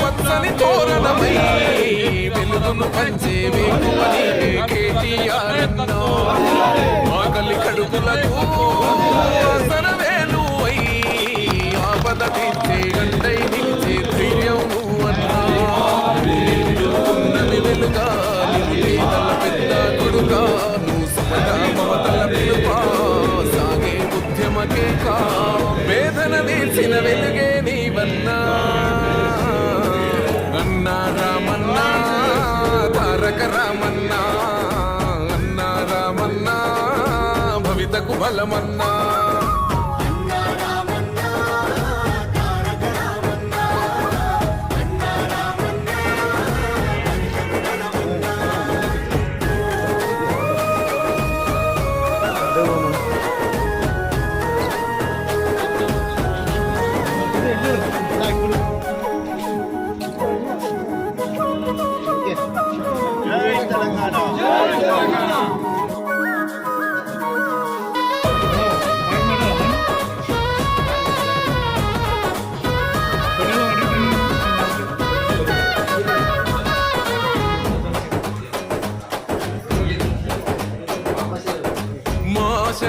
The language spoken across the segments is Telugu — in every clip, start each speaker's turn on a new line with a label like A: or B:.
A: పచ్చని తోరణమై వెలుగును పంచే వేకువని కేటీఆర్ ఎన్నో ఆకలి కడుపులకు సరవేలు అయి ఆపద తీర్చే గంటై నిలిచే ధైర్యం నువ్వన్నా ఉన్నది వెలుగా పేదల పెద్ద కొడుగా నువ్వు సమత మమతల పిలుపా సాగే ఉద్యమకే కా వేదన తీర్చిన వెలుగే నీవన్నా అన్నా రామన్నా తారక రామన్నా అన్నా రామన్నా భవితకు బలమన్నా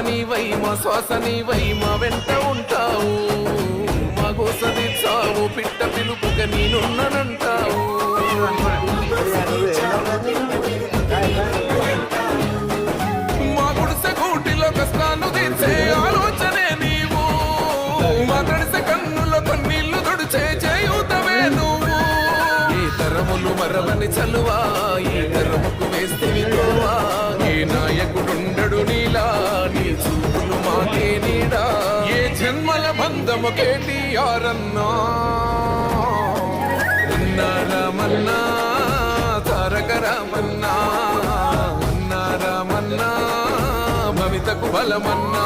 A: నీవై మా శ్వాస నీవై మా వెంట ఉంటావు మా గోసదిచ్చావు పిట్ట పిలుపుగా నేనున్నానంటావు మా గుడిసె గూటిలో కష్టాలు తీర్చే ఆలోచనే నీవు మా తడిసె కన్నులో కన్నీళ్లు తుడిచే చేయుతవే నువ్వు ఈ తరములు మరలని చలువా ఈ తరముకు వేస్తే విలువా ఏ నాయకుడుండడు నీలా నీ చూపులు మాకే నీడా ఏ జన్మల బంధము కేటీఆర్ అన్నా అన్నా రామన్నా తారక రామన్నా అన్నా రామన్నా భవితకు బలమన్నా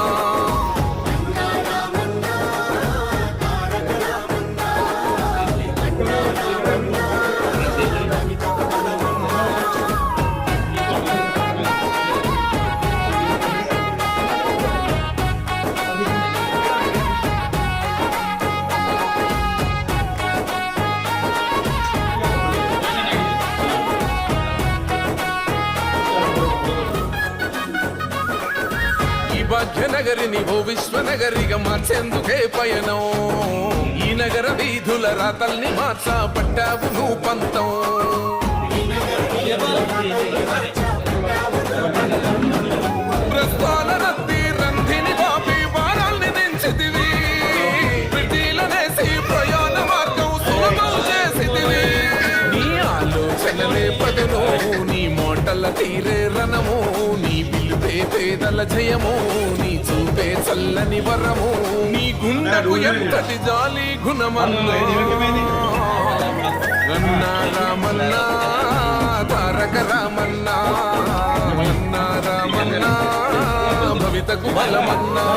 A: భాగ్యనగరిని ఓ విశ్వనగరిగా మార్చేందుకే పయనం ఈ నగర వీధుల రాతల్ని మార్చా పట్టావు నువ్వు పంతం ప్రస్తాల రద్దీ రంధిని బాపి వారాల్ని నించితివి బ్రిటీలనేసి ప్రయాణ మార్గం సులభం చేసితివి నీ ఆలోచనలే పదను నీ మోటల తీరే రణము నీ పిలుపే పేదల జయము నీ చూపే చల్లని వరము నీ గుండెకు ఎంతటి జాలి గుణమన్నా అన్నా రామన్నా తారక రామన్నా అన్నా రామన్నా భవితకు బలమన్నా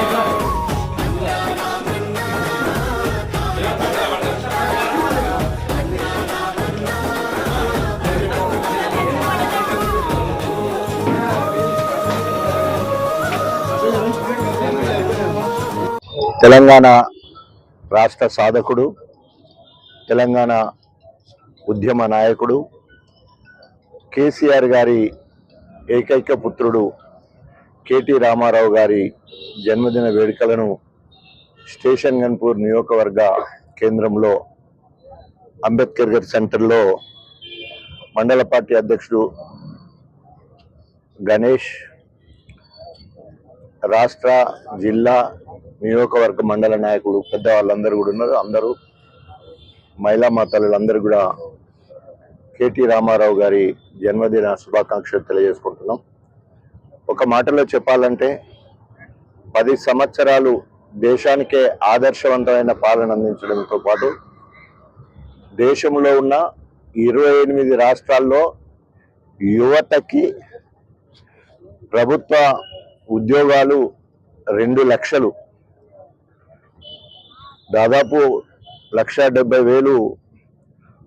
B: తెలంగాణ రాష్ట్ర సాధకుడు, తెలంగాణ ఉద్యమ నాయకుడు, కేసీఆర్ గారి ఏకైక పుత్రుడు కేటీ రామారావు గారి జన్మదిన వేడుకలను స్టేషన్ గన్పూర్ నియోజకవర్గ కేంద్రంలో అంబేద్కర్ గారి సెంటర్లో మండల పార్టీ అధ్యక్షుడు గణేష్, రాష్ట్ర జిల్లా నియోజకవర్గ మండల నాయకులు పెద్దవాళ్ళందరూ కూడా ఉన్నారు. అందరూ మహిళా మాతలందరూ కూడా కేటీ రామారావు గారి జన్మదిన శుభాకాంక్షలు తెలియజేసుకుంటున్నాం. ఒక మాటలో చెప్పాలంటే 10 సంవత్సరాలు దేశానికే ఆదర్శవంతమైన పాలన అందించడంతో పాటు దేశంలో ఉన్న 28 రాష్ట్రాల్లో యువతకి ప్రభుత్వ ఉద్యోగాలు 2 లక్షలు, దాదాపు 1,70,000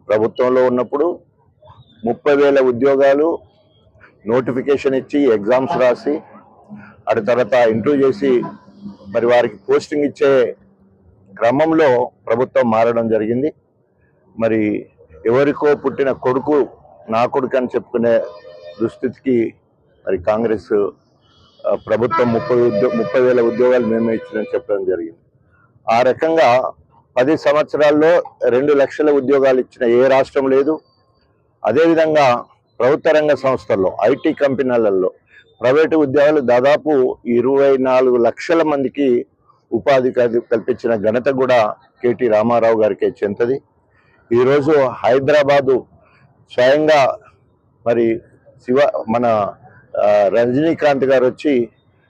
B: ప్రభుత్వంలో ఉన్నప్పుడు 30,000 ఉద్యోగాలు నోటిఫికేషన్ ఇచ్చి ఎగ్జామ్స్ రాసి అటు తర్వాత ఇంటర్వ్యూ చేసి మరి వారికి పోస్టింగ్ ఇచ్చే క్రమంలో ప్రభుత్వం మారడం జరిగింది. మరి ఎవరికో పుట్టిన కొడుకు నా కొడుకు అని చెప్పుకునే దుస్థితికి మరి కాంగ్రెస్ ప్రభుత్వం 30,000 ఉద్యోగాలు మేమే ఇచ్చిందని చెప్పడం జరిగింది. ఆ రకంగా 10 సంవత్సరాల్లో 2 లక్షల ఉద్యోగాలు ఇచ్చిన ఏ రాష్ట్రం లేదు. అదేవిధంగా ప్రభుత్వ రంగ సంస్థల్లో ఐటీ కంపెనీలలో ప్రైవేటు ఉద్యోగాలు దాదాపు 24 లక్షల మందికి ఉపాధి కల్పించిన ఘనత కూడా కేటీ రామారావు గారికి చెందుతుంది. ఈరోజు హైదరాబాదు స్వయంగా మరి మన రజనీకాంత్ గారు వచ్చి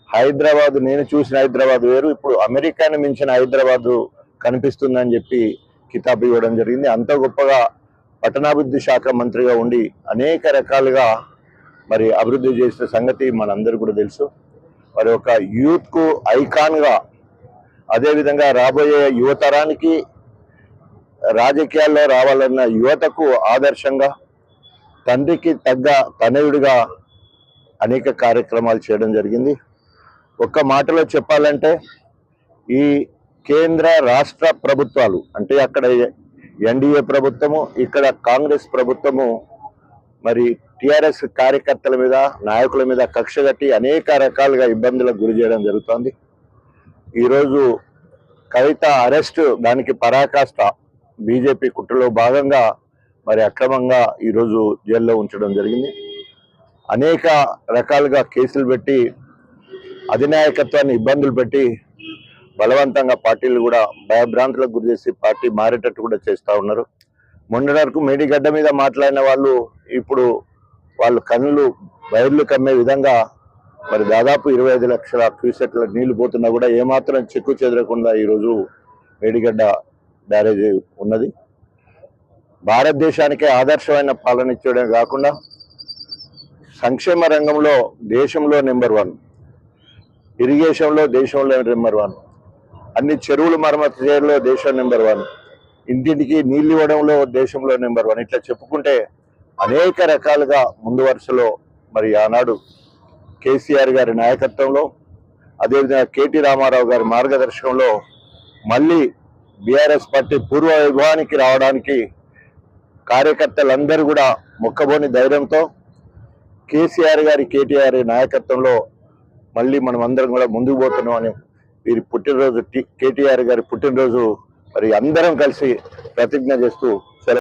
B: హైదరాబాదు, నేను చూసిన హైదరాబాద్ వేరు, ఇప్పుడు అమెరికాను మించిన హైదరాబాదు కనిపిస్తుందని చెప్పి కితాబు ఇవ్వడం జరిగింది. అంత గొప్పగా పట్టణాభివృద్ధి శాఖ మంత్రిగా ఉండి అనేక రకాలుగా మరి అభివృద్ధి చేసిన సంగతి మనందరూ కూడా తెలుసు. మరి ఒక యూత్కు ఐకాన్గా, అదేవిధంగా రాబోయే యువతరానికి రాజకీయాల్లో రావాలన్న యువతకు ఆదర్శంగా, తండ్రికి తగ్గ తనయుడిగా అనేక కార్యక్రమాలు చేయడం జరిగింది. ఒక్క మాటలో చెప్పాలంటే ఈ కేంద్ర రాష్ట్ర ప్రభుత్వాలు అంటే అక్కడ ఎన్డీఏ ప్రభుత్వము, ఇక్కడ కాంగ్రెస్ ప్రభుత్వము మరి టిఆర్ఎస్ కార్యకర్తల మీద, నాయకుల మీద కక్ష కట్టి అనేక రకాలుగా ఇబ్బందులకు గురి చేయడం జరుగుతోంది. ఈరోజు కవిత అరెస్ట్, దానికి పరాకాష్ట బీజేపీ కుట్రలో భాగంగా మరి అక్రమంగా ఈరోజు జైల్లో ఉంచడం జరిగింది. అనేక రకాలుగా కేసులు పెట్టి అధినాయకత్వాన్ని ఇబ్బందులు పెట్టి బలవంతంగా పార్టీలు కూడా భయభ్రాంతులకు గురి చేసి పార్టీ మారేటట్టు కూడా చేస్తూ ఉన్నారు. మొన్నటి వరకు మేడిగడ్డ మీద మాట్లాడిన వాళ్ళు ఇప్పుడు వాళ్ళు కన్నులు బయర్లు కమ్మే విధంగా మరి దాదాపు 25 లక్షల క్యూసెక్ల నీళ్లు పోతున్నా కూడా ఏమాత్రం చెక్కు చెదరకుండా ఈరోజు మేడిగడ్డ బ్యారేజ్ ఉన్నది. భారతదేశానికే ఆదర్శమైన పాలన ఇచ్చడమే కాకుండా సంక్షేమ రంగంలో దేశంలో నెంబర్ 1, ఇరిగేషన్లో దేశంలో నెంబర్ 1, అన్ని చెరువులు మరమ్మతు చేయడంలో దేశం నెంబర్ 1, ఇంటింటికి నీళ్ళు ఇవ్వడంలో దేశంలో నెంబర్ 1. ఇట్లా చెప్పుకుంటే అనేక రకాలుగా ముందు వరుసలో మరి ఆనాడు కేసీఆర్ గారి నాయకత్వంలో, అదేవిధంగా కేటీ రామారావు గారి మార్గదర్శకంలో మళ్ళీ బీఆర్ఎస్ పార్టీ పూర్వ వైభవానికి రావడానికి కార్యకర్తలందరూ కూడా మొక్కబోని ధైర్యంతో కేసీఆర్ గారి, కేటీఆర్ నాయకత్వంలో మళ్ళీ మనం అందరం కూడా ముందుకు పోతున్నాం అని వీరి పుట్టినరోజు, కేటీఆర్ గారి పుట్టినరోజు మరి అందరం కలిసి ప్రతిజ్ఞ చేస్తూ